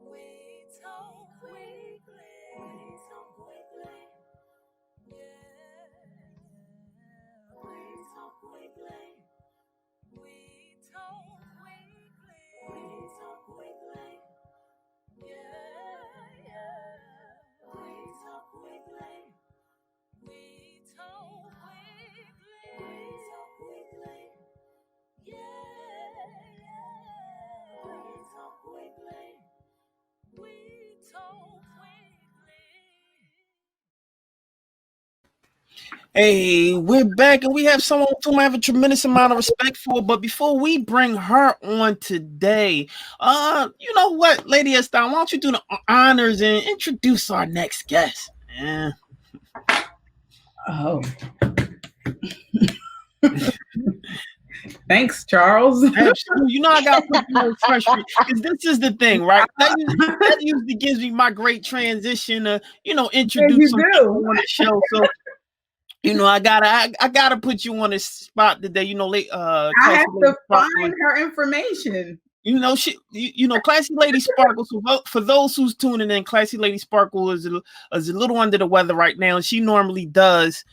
We talk weekly. We talk weekly. Yeah. We talk weekly. We talk weekly. We talk weekly. Yeah. We talk weekly. We talk weekly. We talk weekly. Yeah. We talk weekly. We talk weekly. Hey, we're back and we have someone whom I have a tremendous amount of respect for. But before we bring her on today, you know what, Lady Estelle, why don't you do the honors and introduce our next guest? Yeah. Oh. Thanks, Charles. Absolutely. You know, I got to put you on fresh because this is the thing, right? That usually gives me my great transition to, introduce some people on the show. So, I gotta put you on the spot today. I have to find her information. Classy Lady Sparkle. So for those who's tuning in, Classy Lady Sparkle is a little under the weather right now, and she normally does,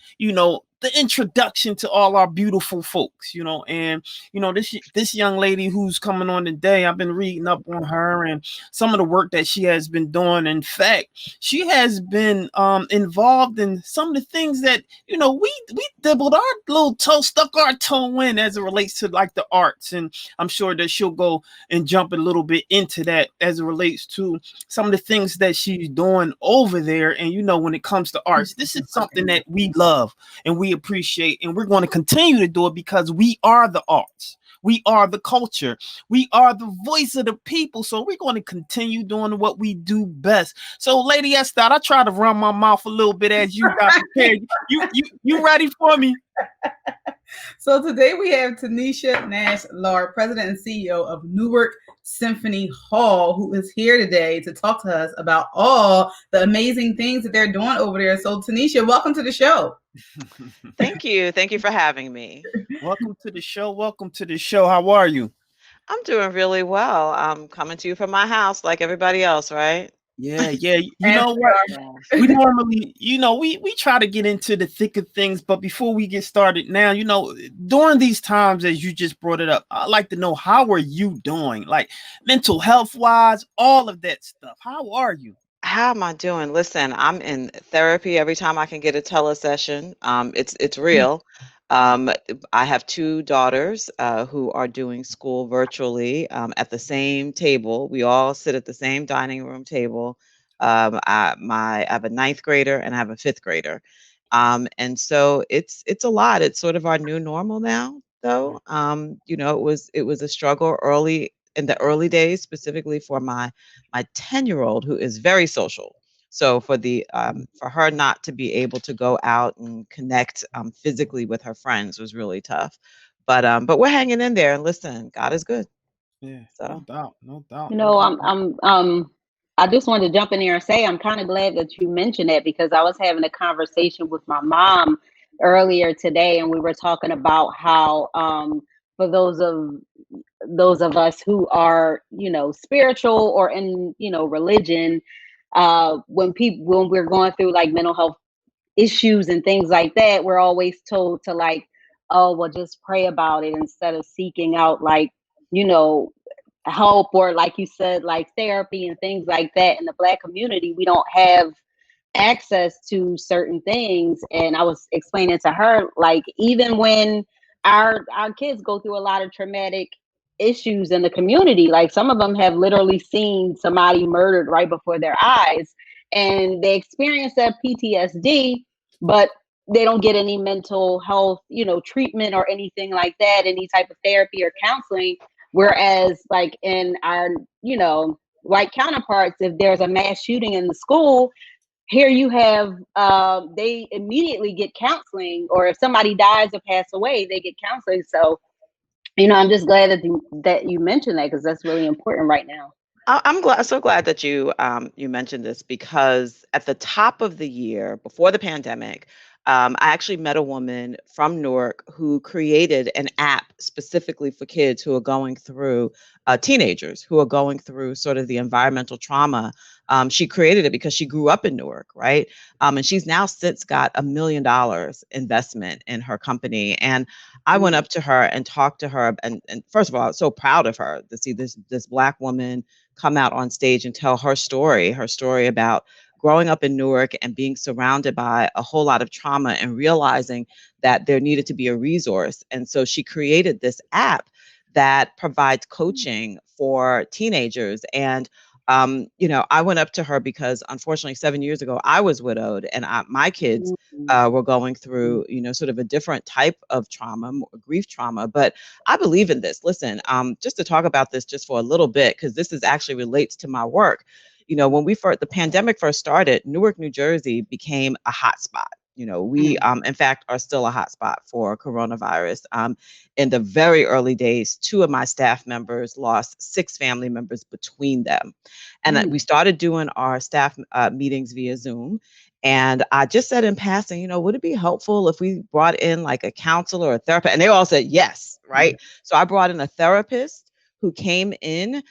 the introduction to all our beautiful folks, and this young lady who's coming on today, I've been reading up on her and some of the work that she has been doing. In fact, she has been involved in some of the things that we dibbled our little toe, stuck our toe in as it relates to like the arts, and I'm sure that she'll go and jump a little bit into that as it relates to some of the things that she's doing over there. And when it comes to arts, this is something that we love and we appreciate, and we're going to continue to do it because we are the arts. We are the culture. We are the voice of the people. So we're going to continue doing what we do best. So, Lady Estelle, I try to run my mouth a little bit as you got prepared. You ready for me? So today we have Taneshia Nash Laird, President and CEO of Newark Symphony Hall, who is here today to talk to us about all the amazing things that they're doing over there. So Taneshia, welcome to the show. Thank you. Thank you for having me. Welcome to the show. Welcome to the show. How are you? I'm doing really well. I'm coming to you from my house like everybody else, right? Yeah. You know what? We normally, we try to get into the thick of things, but before we get started now, during these times, as you just brought it up, I'd like to know, how are you doing? Like mental health wise, all of that stuff. How are you? How am I doing? Listen, I'm in therapy every time I can get a telesession. It's real. I have two daughters who are doing school virtually at the same table. We all sit at the same dining room table. I have a ninth grader and I have a fifth grader. And so it's a lot. It's sort of our new normal now, though. It was a struggle in the early days, specifically for my 10-year-old, who is very social. So for her not to be able to go out and connect physically with her friends was really tough. But we're hanging in there, and listen, God is good. Yeah, So no doubt. I just wanted to jump in there and say I'm kind of glad that you mentioned that, because I was having a conversation with my mom earlier today, and we were talking about how for those of us who are spiritual or in religion, when we're going through like mental health issues and things like that, we're always told to like, oh well, just pray about it instead of seeking out like help, or like you said, like therapy and things like that. In the Black community, we don't have access to certain things. And I was explaining to her, like, even when our kids go through a lot of traumatic issues in the community, like some of them have literally seen somebody murdered right before their eyes, and they experience that PTSD, but they don't get any mental health treatment or anything like that, any type of therapy or counseling. Whereas like in our white counterparts, if there's a mass shooting in the school, here you have they immediately get counseling, or if somebody dies or pass away, they get counseling. So I'm just glad that you mentioned that, because that's really important right now. I'm so glad that you mentioned this, because at the top of the year before the pandemic, I actually met a woman from Newark who created an app specifically for kids who are going through, teenagers who are going through sort of the environmental trauma. She created it because she grew up in Newark, right? And she's now since got $1 million investment in her company. And I went up to her and talked to her. And first of all, I was so proud of her to see this Black woman come out on stage and tell her story about growing up in Newark and being surrounded by a whole lot of trauma and realizing that there needed to be a resource. And so she created this app that provides coaching for teenagers. And I went up to her because unfortunately 7 years ago I was widowed, and my kids were going through, sort of a different type of trauma, grief trauma. But I believe in this. Listen, just to talk about this just for a little bit, because this is actually relates to my work. When the pandemic first started, Newark, New Jersey became a hot spot. We, in fact, are still a hot spot for coronavirus. In the very early days, 2 of my staff members lost 6 family members between them. And we started doing our staff meetings via Zoom. And I just said in passing, would it be helpful if we brought in like a counselor or a therapist? And they all said yes, right? So I brought in a therapist who came in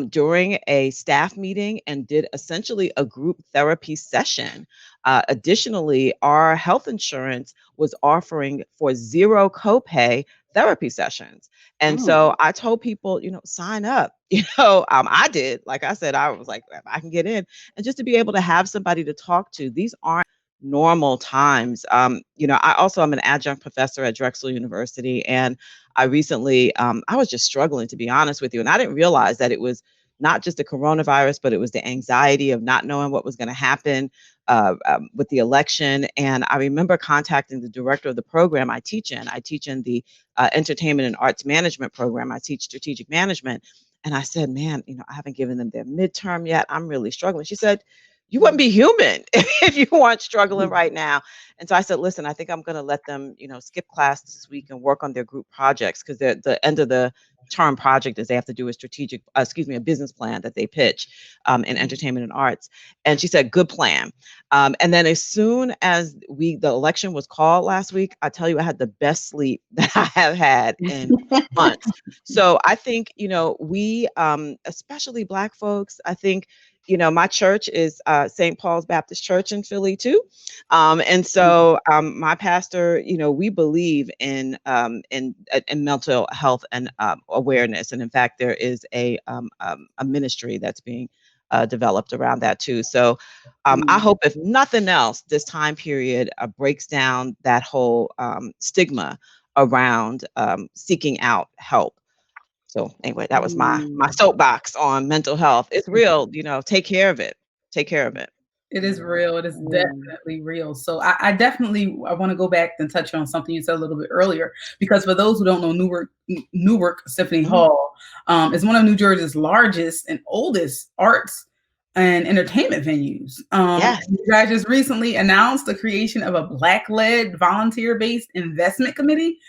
during a staff meeting and did essentially a group therapy session. Additionally, our health insurance was offering for 0 copay therapy sessions. And so I told people, sign up. I did. Like I said, I was like, I can get in. And just to be able to have somebody to talk to, these aren't normal times. I also am an adjunct professor at Drexel University, and I recently, I was just struggling, to be honest with you. And I didn't realize that it was not just the coronavirus, but it was the anxiety of not knowing what was going to happen with the election. And I remember contacting the director of the program I teach in. I teach in the entertainment and arts management program. I teach strategic management. And I said, man, I haven't given them their midterm yet. I'm really struggling. She said, you wouldn't be human if you weren't struggling right now. And so I said, listen, I think I'm going to let them, skip class this week and work on their group projects, because the end of the term project is they have to do a business plan that they pitch in entertainment and arts. And she said, good plan. And then as soon as the election was called last week, I tell you, I had the best sleep that I have had in months. So I think, we, especially Black folks, I think, my church is St. Paul's Baptist Church in Philly too. And so my pastor, we believe in mental health and awareness. And in fact, there is a ministry that's being developed around that too. So I hope, if nothing else, this time period breaks down that whole stigma around seeking out help. So anyway, that was my soapbox on mental health. It's real, take care of it. Take care of it. It is real. It is definitely real. So I want to go back and touch on something you said a little bit earlier, because for those who don't know, Newark Symphony Hall is one of New Jersey's largest and oldest arts and entertainment venues. Yes. You guys just recently announced the creation of a Black-led, volunteer-based investment committee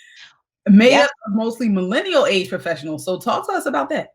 made up of mostly millennial age professionals. So talk to us about that.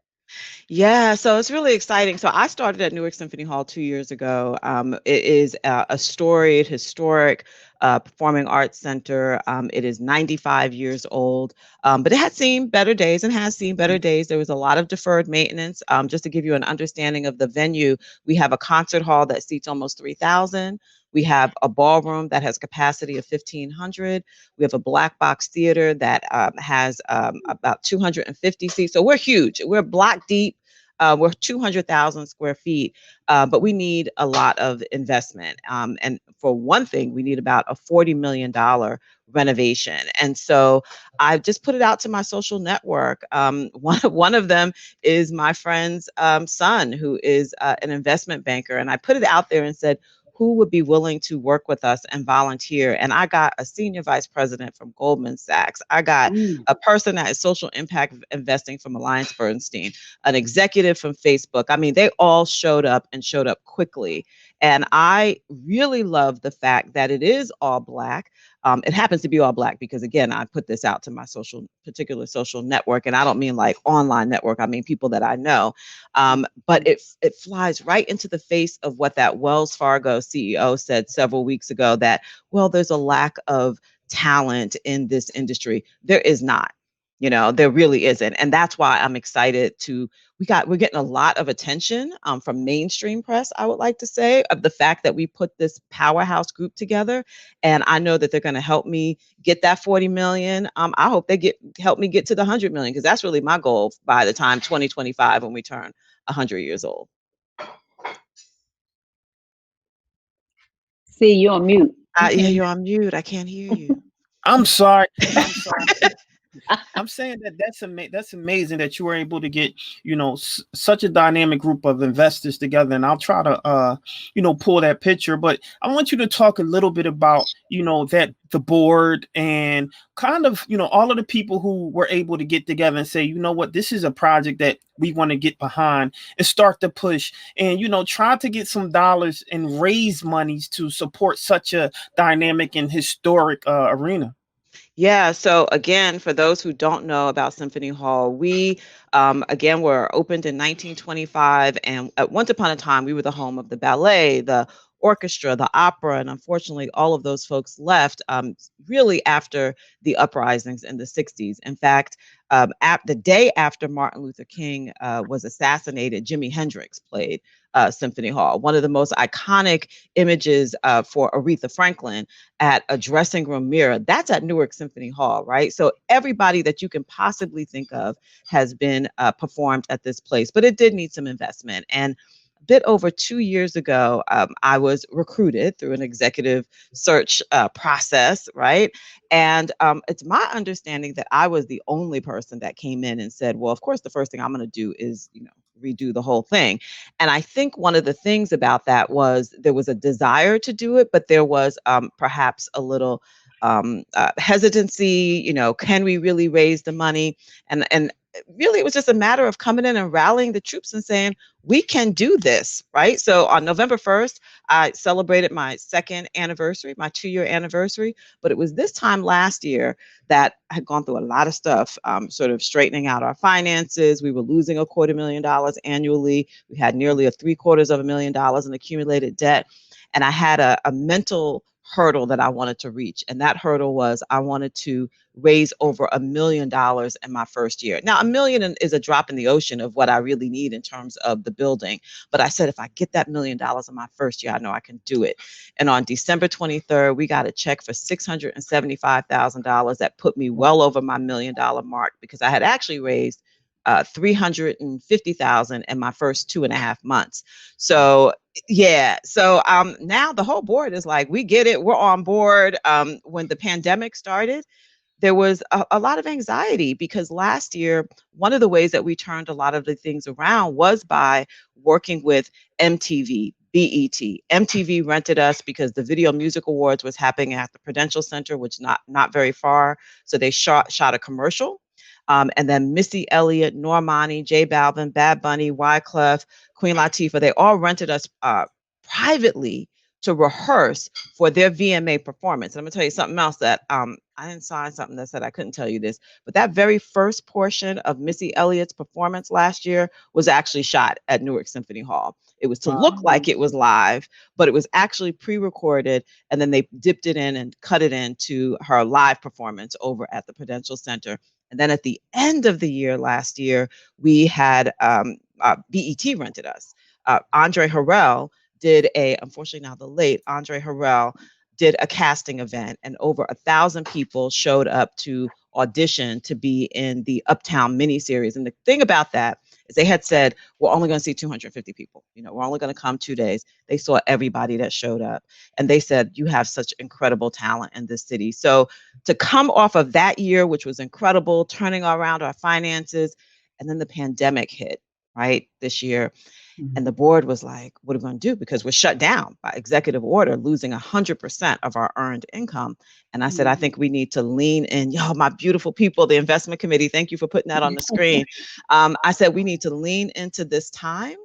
Yeah, so it's really exciting. So I started at Newark Symphony Hall 2 years ago. It is a storied, historic performing arts center. It is 95 years old, but it had seen better days and has seen better days. There was a lot of deferred maintenance. Just to give you an understanding of the venue, we have a concert hall that seats almost 3,000. We have a ballroom that has capacity of 1,500. We have a black box theater that has about 250 seats. So we're huge. We're block deep. We're 200,000 square feet, but we need a lot of investment. And for one thing, we need about a $40 million renovation. And so I've just put it out to my social network. One of them is my friend's son, who is an investment banker. And I put it out there and said, who would be willing to work with us and volunteer? And I got a senior vice president from Goldman Sachs. I got a person that is social impact investing from AllianceBernstein, an executive from Facebook. I mean, they all showed up and showed up quickly. And I really love the fact that it is all Black. It happens to be all Black because, again, I put this out to my particular social network, and I don't mean like online network. I mean people that I know. But it flies right into the face of what that Wells Fargo CEO said several weeks ago, that, well, there's a lack of talent in this industry. There is not. There really isn't. And that's why I'm excited we're getting a lot of attention from mainstream press, I would like to say, of the fact that we put this powerhouse group together. And I know that they're going to help me get that 40 million. I hope they help me get to the 100 million, because that's really my goal by the time 2025, when we turn 100 years old. See, you're on mute. Yeah, you're on mute. I can't hear you. I'm sorry. I'm saying that's amazing that you were able to get, such a dynamic group of investors together. And I'll try to, pull that picture. But I want you to talk a little bit about, that the board and kind of, all of the people who were able to get together and say, you know what, this is a project that we want to get behind and start to push and, try to get some dollars and raise monies to support such a dynamic and historic arena. Yeah. So again, for those who don't know about Symphony Hall, we again were opened in 1925, and at once upon a time we were the home of the ballet, the orchestra, the opera, and unfortunately all of those folks left really after the uprisings in the 60s. In fact, the day after Martin Luther King was assassinated, Jimi Hendrix played Symphony Hall. One of the most iconic images for Aretha Franklin at a dressing room mirror, that's at Newark Symphony Hall, right? So everybody that you can possibly think of has been performed at this place, but it did need some investment. And a bit over 2 years ago, I was recruited through an executive search process, right? And it's my understanding that I was the only person that came in and said, well, of course, the first thing I'm going to do is, redo the whole thing. And I think one of the things about that was there was a desire to do it, but there was perhaps a little hesitancy, can we really raise the money? And really, it was just a matter of coming in and rallying the troops and saying, we can do this, right? So on November 1st, I celebrated my second anniversary, my 2-year anniversary. But it was this time last year that I had gone through a lot of stuff, sort of straightening out our finances. We were losing $250,000 annually. We had nearly $750,000 in accumulated debt. And I had a mental hurdle that I wanted to reach. And that hurdle was I wanted to raise over $1 million in my first year. Now, $1 million is a drop in the ocean of what I really need in terms of the building. But I said, if I get that $1 million in my first year, I know I can do it. And on December 23rd, we got a check for $675,000 that put me well over my $1 million mark, because I had actually raised $350,000 in my first 2.5 months. So yeah. So now the whole board is like, we get it. We're on board. When the pandemic started, there was a lot of anxiety, because last year, one of the ways that we turned a lot of the things around was by working with MTV, BET. MTV rented us because the Video Music Awards was happening at the Prudential Center, which not very far. So they shot a commercial. And then Missy Elliott, Normani, J Balvin, Bad Bunny, Wyclef, Queen Latifah, they all rented us privately to rehearse for their VMA performance. And I'm gonna tell you something else that I didn't sign something that said I couldn't tell you this, but that very first portion of Missy Elliott's performance last year was actually shot at Newark Symphony Hall. It was to look like it was live, but it was actually pre-recorded, and then they dipped it in and cut it into her live performance over at the Prudential Center. And then at the end of the year last year, we had BET rented us. Andre Harrell did unfortunately now the late Andre Harrell did a casting event, and over 1,000 people showed up to audition to be in the Uptown miniseries. And the thing about that is they had said, we're only going to see 250 people. We're only going to come 2 days. They saw everybody that showed up, and they said, you have such incredible talent in this city. So to come off of that year, which was incredible, turning around our finances, and then the pandemic hit, right, this year. And the board was like, what are we going to do? Because we're shut down by executive order, losing 100% of our earned income. And I said, I think we need to lean in. Y'all, my beautiful people, the investment committee, thank you for putting that on the screen. I said, we need to lean into this time,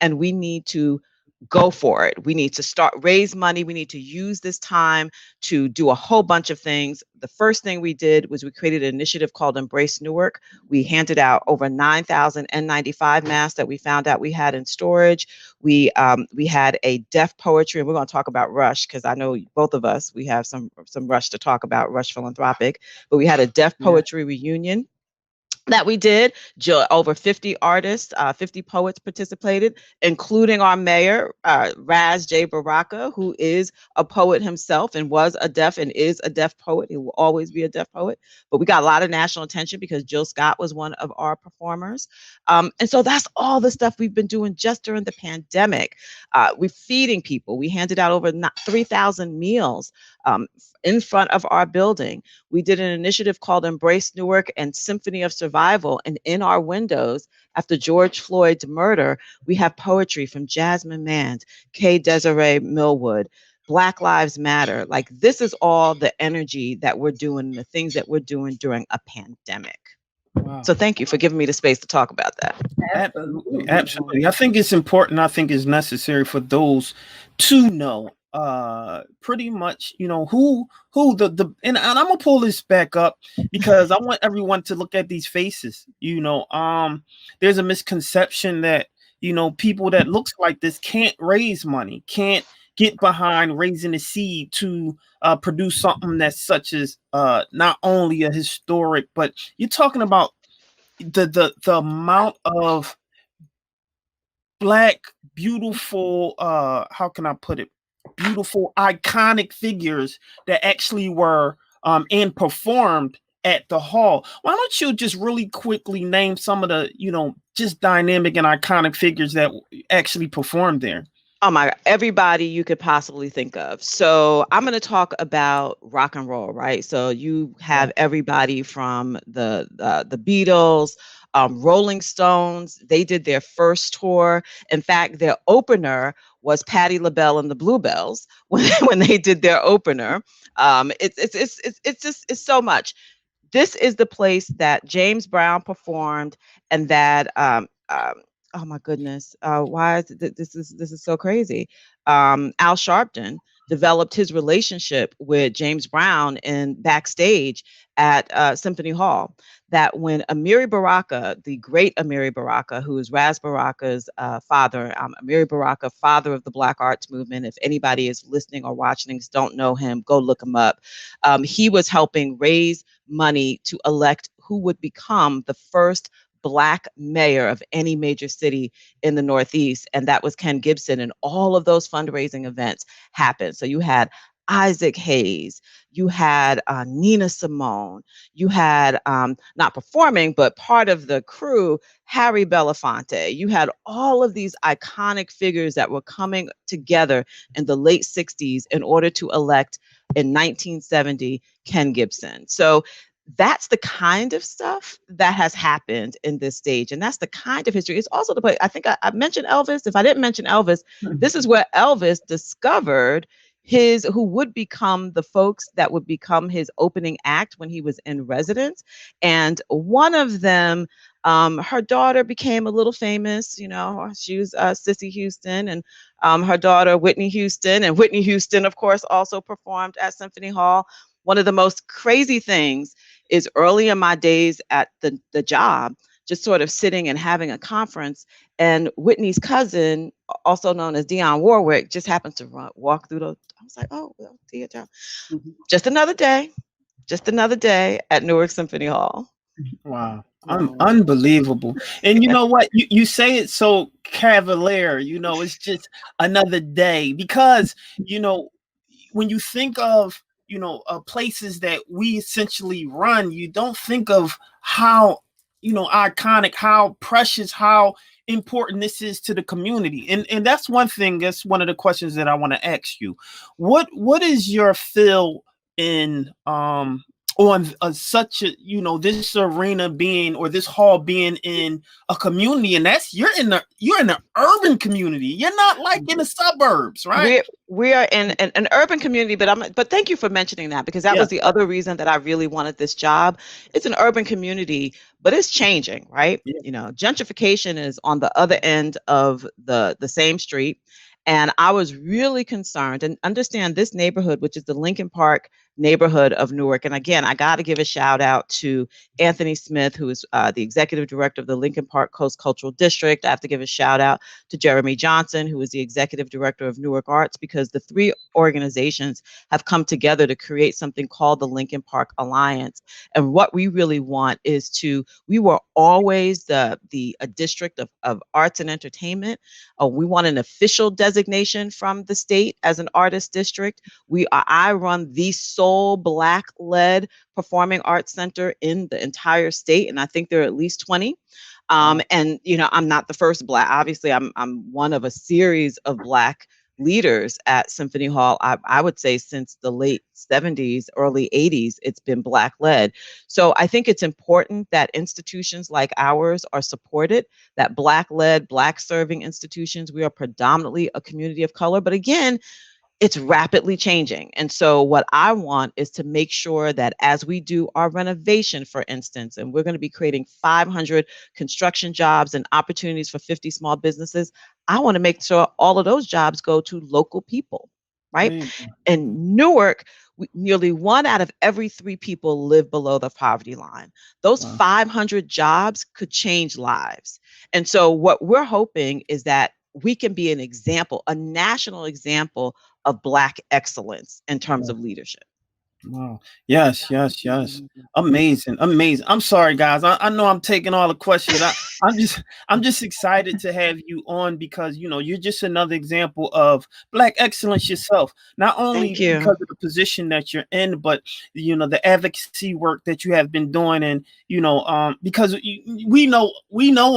and we need to go for it. We need to raise money. We need to use this time to do a whole bunch of things. The first thing we did was we created an initiative called Embrace Newark. We handed out over 9,000 N95 masks that we found out we had in storage. We had a deaf poetry, and we're going to talk about Rush because I know both of us, we have some Rush to talk about, Rush Philanthropic, but we had a deaf poetry reunion that we did. Over 50 artists, 50 poets participated, including our mayor, Raz J. Baraka, who is a poet himself and was a deaf and is a deaf poet. He will always be a deaf poet. But we got a lot of national attention because Jill Scott was one of our performers. And so that's all the stuff we've been doing just during the pandemic. We're feeding people. We handed out over 3,000 meals in front of our building. We did an initiative called Embrace Newark and Symphony of Survival. And in our windows, after George Floyd's murder, we have poetry from Jasmine Mans, Kay Desiree Millwood, Black Lives Matter. Like, this is all the energy that we're doing, the things that we're doing during a pandemic. Wow. So thank you for giving me the space to talk about that. Absolutely. I think it's important. I think it's necessary for those to know pretty much, you know, who and I'm gonna pull this back up because I want everyone to look at these faces. You know, there's a misconception that, you know, people that looks like this can't raise money, can't get behind raising a seed to produce something that's such as not only a historic, but you're talking about the amount of Black, beautiful, how can I put it? Beautiful, iconic figures that actually were and performed at the hall. Why don't you just really quickly name some of the, you know, just dynamic and iconic figures that actually performed there? Oh my God, everybody you could possibly think of. So I'm going to talk about rock and roll, right? So you have everybody from the Beatles, Rolling Stones. They did their first tour. In fact, their opener was Patti LaBelle and the Bluebells when they did their opener. It's so much. This is the place that James Brown performed, and that oh my goodness, why is it, this is so crazy. Al Sharpton developed his relationship with James Brown in backstage at Symphony Hall. That when Amiri Baraka, the great Amiri Baraka, who is Raz Baraka's father, Amiri Baraka, father of the Black Arts Movement. If anybody is listening or watching, don't know him, go look him up. He was helping raise money to elect who would become the first Black mayor of any major city in the Northeast, and that was Ken Gibson. And all of those fundraising events happened. So you had Isaac Hayes, you had Nina Simone, you had not performing, but part of the crew, Harry Belafonte. You had all of these iconic figures that were coming together in the late 60s in order to elect in 1970 Ken Gibson. So that's the kind of stuff that has happened in this stage. And that's the kind of history. It's also the place, I think I mentioned Elvis. If I didn't mention Elvis, this is where Elvis discovered who would become the folks that would become his opening act when he was in residence. And one of them, her daughter became a little famous, you know, she was Cissy Houston, and her daughter, Whitney Houston. And Whitney Houston, of course, also performed at Symphony Hall. One of the most crazy things is early in my days at the job, just sort of sitting and having a conference, and Whitney's cousin, also known as Dionne Warwick, just happened to walk through I was like, oh, well, dear John. Mm-hmm. Just another day at Newark Symphony Hall. Wow. Unbelievable. And you know what? You say it so cavalier, you know, it's just another day, because, you know, when you think of, you know, places that we essentially run, you don't think of how, you know, iconic, how precious, how important this is to the community. And that's one thing, that's one of the questions that I want to ask you. What is your feel in on such a, you know, this arena being, or this hall being in a community, and that's you're in the urban community. You're not like in the suburbs, right? We are in an urban community, but thank you for mentioning that, because that was the other reason that I really wanted this job. It's an urban community, but it's changing, right? Yeah. You know, gentrification is on the other end of the same street. And I was really concerned, and understand this neighborhood, which is the Lincoln Park neighborhood of Newark. And again, I got to give a shout out to Anthony Smith, who is the executive director of the Lincoln Park Coast Cultural District. I have to give a shout out to Jeremy Johnson, who is the executive director of Newark Arts, because the three organizations have come together to create something called the Lincoln Park Alliance. And what we really want is we were always a district of arts and entertainment. We want an official designation from the state as an artist district. I run the sole Black-led performing arts center in the entire state, and I think there are at least 20. And I'm not the first Black. Obviously, I'm one of a series of Black leaders at Symphony Hall. I would say since the late 70s, early 80s, it's been Black-led. So I think it's important that institutions like ours are supported, that Black-led, Black-serving institutions. We are predominantly a community of color, but again, it's rapidly changing. And so what I want is to make sure that as we do our renovation, for instance, and we're going to be creating 500 construction jobs and opportunities for 50 small businesses, I want to make sure all of those jobs go to local people, right? In Newark, nearly 1 out of every 3 people live below the poverty line. Those 500 jobs could change lives. And so what we're hoping is that we can be an example, a national example of Black excellence in terms of leadership. Wow. Yes. Amazing. I'm sorry, guys. I know I'm taking all the questions. I'm just excited to have you on because you're just another example of Black excellence yourself. Not only because of the position that you're in, but the advocacy work that you have been doing, and because we know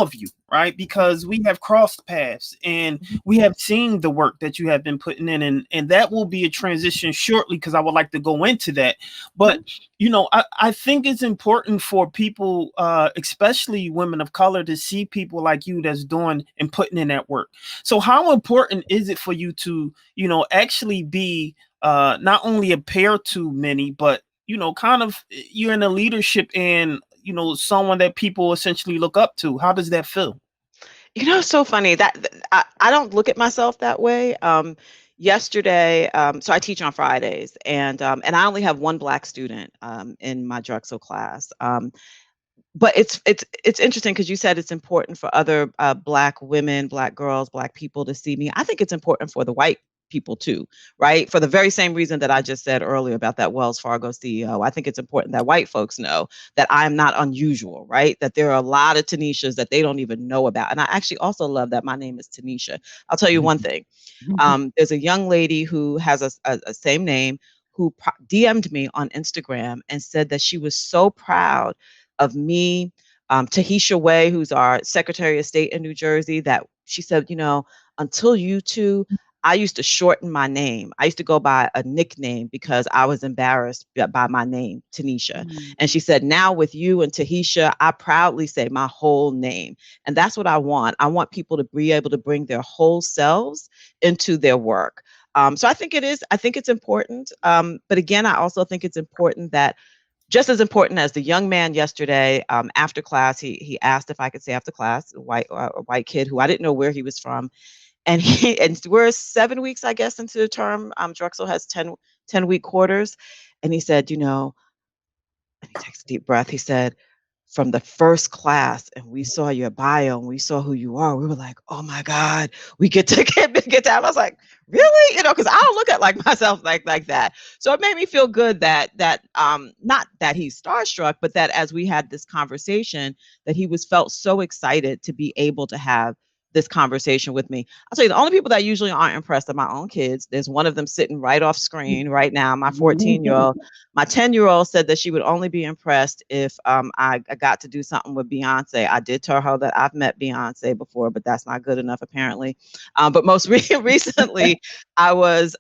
of you, right? Because we have crossed paths and we have seen the work that you have been putting in, and that will be a transition shortly because I would like to go into that. But I think it's important for people, especially women of color, to see people like you that's doing and putting in that work. So how important is it for you to actually be not only a pair to many, but kind of you're in a leadership and someone that people essentially look up to? How does that feel? It's so funny that I don't look at myself that way. Yesterday, so I teach on Fridays, and I only have one Black student in my Drexel class. But it's interesting because you said it's important for other Black women, Black girls, Black people to see me. I think it's important for the white people too, right? For the very same reason that I just said earlier about that Wells Fargo CEO. I think it's important that white folks know that I am not unusual, right? That there are a lot of Taneshas that they don't even know about. And I actually also love that my name is Taneshia. I'll tell you one thing. There's a young lady who has a same name who DM'd me on Instagram and said that she was so proud of me, Tahisha Way, who's our Secretary of State in New Jersey, that she said, until you two, I used to shorten my name. I used to go by a nickname because I was embarrassed by my name, Taneshia. And she said, now with you and Tahisha, I proudly say my whole name. And that's what I want. I want people to be able to bring their whole selves into their work. So I think it's important. But again, I also think it's important that just as important as the young man yesterday, after class, he asked if I could stay after class, a white kid who I didn't know where he was from. And we're 7 weeks, I guess, into the term. Drexel has 10-week quarters. And he said, and he takes a deep breath. He said, from the first class, and we saw your bio and we saw who you are, we were like, oh my God, we get to get down. I was like, really? Because I don't look at myself like that. So it made me feel good that not that he's starstruck, but that as we had this conversation, that he felt so excited to be able to have this conversation with me. I'll tell you, the only people that usually aren't impressed are my own kids. There's one of them sitting right off screen right now, my 14-year-old. My 10-year-old said that she would only be impressed if I got to do something with Beyonce. I did tell her that I've met Beyonce before, but that's not good enough apparently. But most recently, I was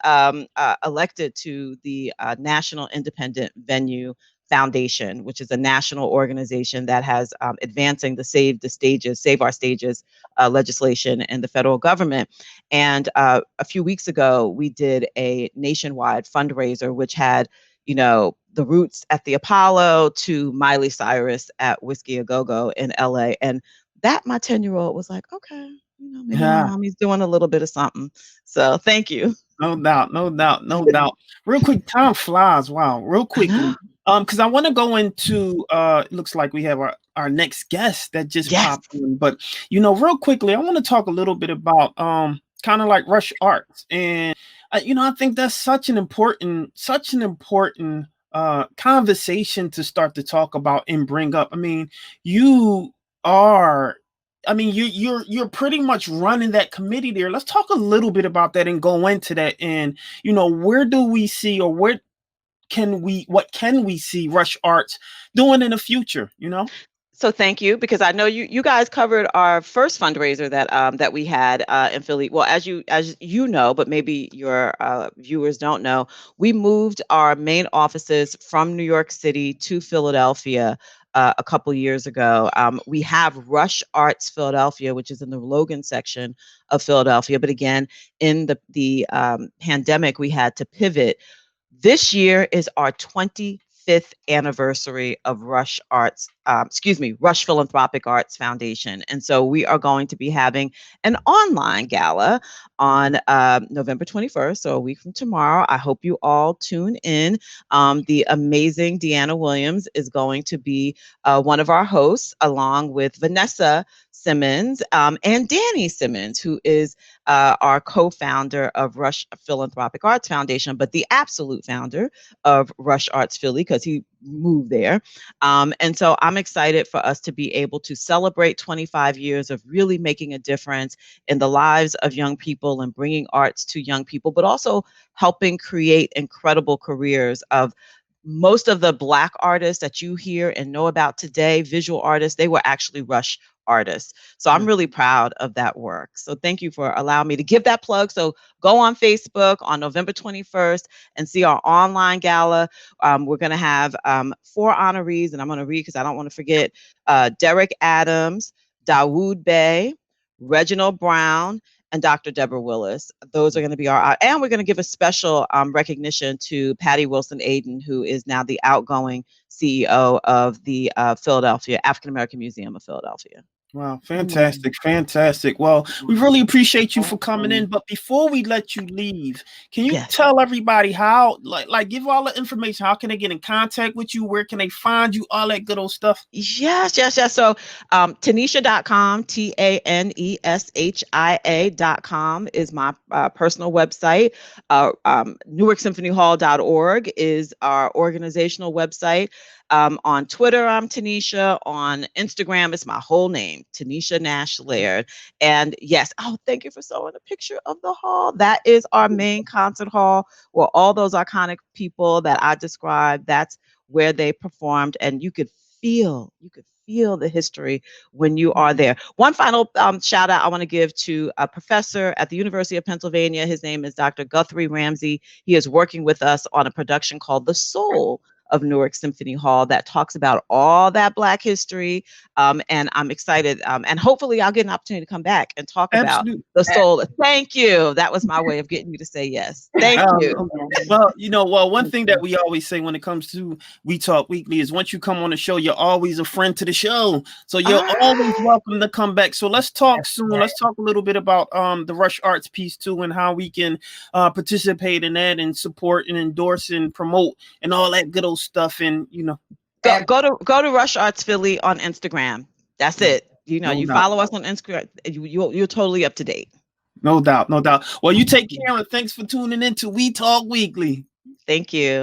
elected to the National Independent Venue Foundation, which is a national organization that has advancing the Save Our Stages legislation in the federal government. And a few weeks ago, we did a nationwide fundraiser, which had, the Roots at the Apollo to Miley Cyrus at Whiskey A Go Go in LA. And that my 10-year-old was like, okay, maybe my mommy's doing a little bit of something. So thank you. No doubt, no doubt, no doubt. Real quick, time flies. Wow, real quickly. Because I want to go into it looks like we have our next guest that just popped in. But real quickly, I want to talk a little bit about kind of like Rush Arts. And I think that's such an important conversation to start to talk about and bring up. I mean, you're pretty much running that committee there. Let's talk a little bit about that and go into that. And where do we see, or what can we see Rush Arts doing in the future? So thank you, because I know you guys covered our first fundraiser that we had in Philly. Well, as you know, but maybe your viewers don't know, we moved our main offices from New York City to Philadelphia a couple years ago. We have Rush Arts Philadelphia, which is in the Logan section of Philadelphia. But again, in the pandemic, we had to pivot. This year is our 25th anniversary of Rush Philanthropic Arts Foundation. And so we are going to be having an online gala on November 21st, so a week from tomorrow. I hope you all tune in. The amazing Deanna Williams is going to be one of our hosts, along with Vanessa Simmons and Danny Simmons, who is our co-founder of Rush Philanthropic Arts Foundation, but the absolute founder of Rush Arts Philly, because he moved there. And so I'm excited for us to be able to celebrate 25 years of really making a difference in the lives of young people and bringing arts to young people, but also helping create incredible careers of most of the Black artists that you hear and know about today, visual artists, they were actually Rush artists. So I'm really proud of that work. So thank you for allowing me to give that plug. So go on Facebook on November 21st and see our online gala. We're going to have 4 honorees, and I'm going to read because I don't want to forget: Derek Adams, Dawood Bey, Reginald Brown, and Dr. Deborah Willis. Those are going to be and we're going to give a special recognition to Patty Wilson Aiden, who is now the outgoing CEO of the Philadelphia African American Museum of Philadelphia. Wow, fantastic, fantastic. Well, we really appreciate you for coming in. But before we let you leave, can you tell everybody how, like give all the information, how can they get in contact with you? Where can they find you? All that good old stuff. Yes. So Taneshia.com, TANESHIA.com is my personal website. NewarkSymphonyHall.org is our organizational website. On Twitter, I'm Taneshia. On Instagram, it's my whole name, Taneshia Nash Laird. And yes, thank you for showing a picture of the hall. That is our main concert hall, where all those iconic people that I described, that's where they performed. And you could feel the history when you are there. One final shout out I want to give to a professor at the University of Pennsylvania. His name is Dr. Guthrie Ramsey. He is working with us on a production called The Soul of Newark Symphony Hall that talks about all that Black history. And I'm excited. And hopefully I'll get an opportunity to come back and talk about the soul. Thank you. That was my way of getting you to say yes. Thank you. Well, one thing that we always say when it comes to We Talk Weekly is once you come on the show, you're always a friend to the show. So you're always welcome to come back. So let's talk soon. Let's talk a little bit about the Rush Arts piece too, and how we can participate in that and support and endorse and promote and all that good old stuff. And go to Rush Arts Philly on Instagram. That's it. You follow us on Instagram, you're totally up to date. No doubt. Well, you take care, and thanks for tuning in to We Talk Weekly. Thank you.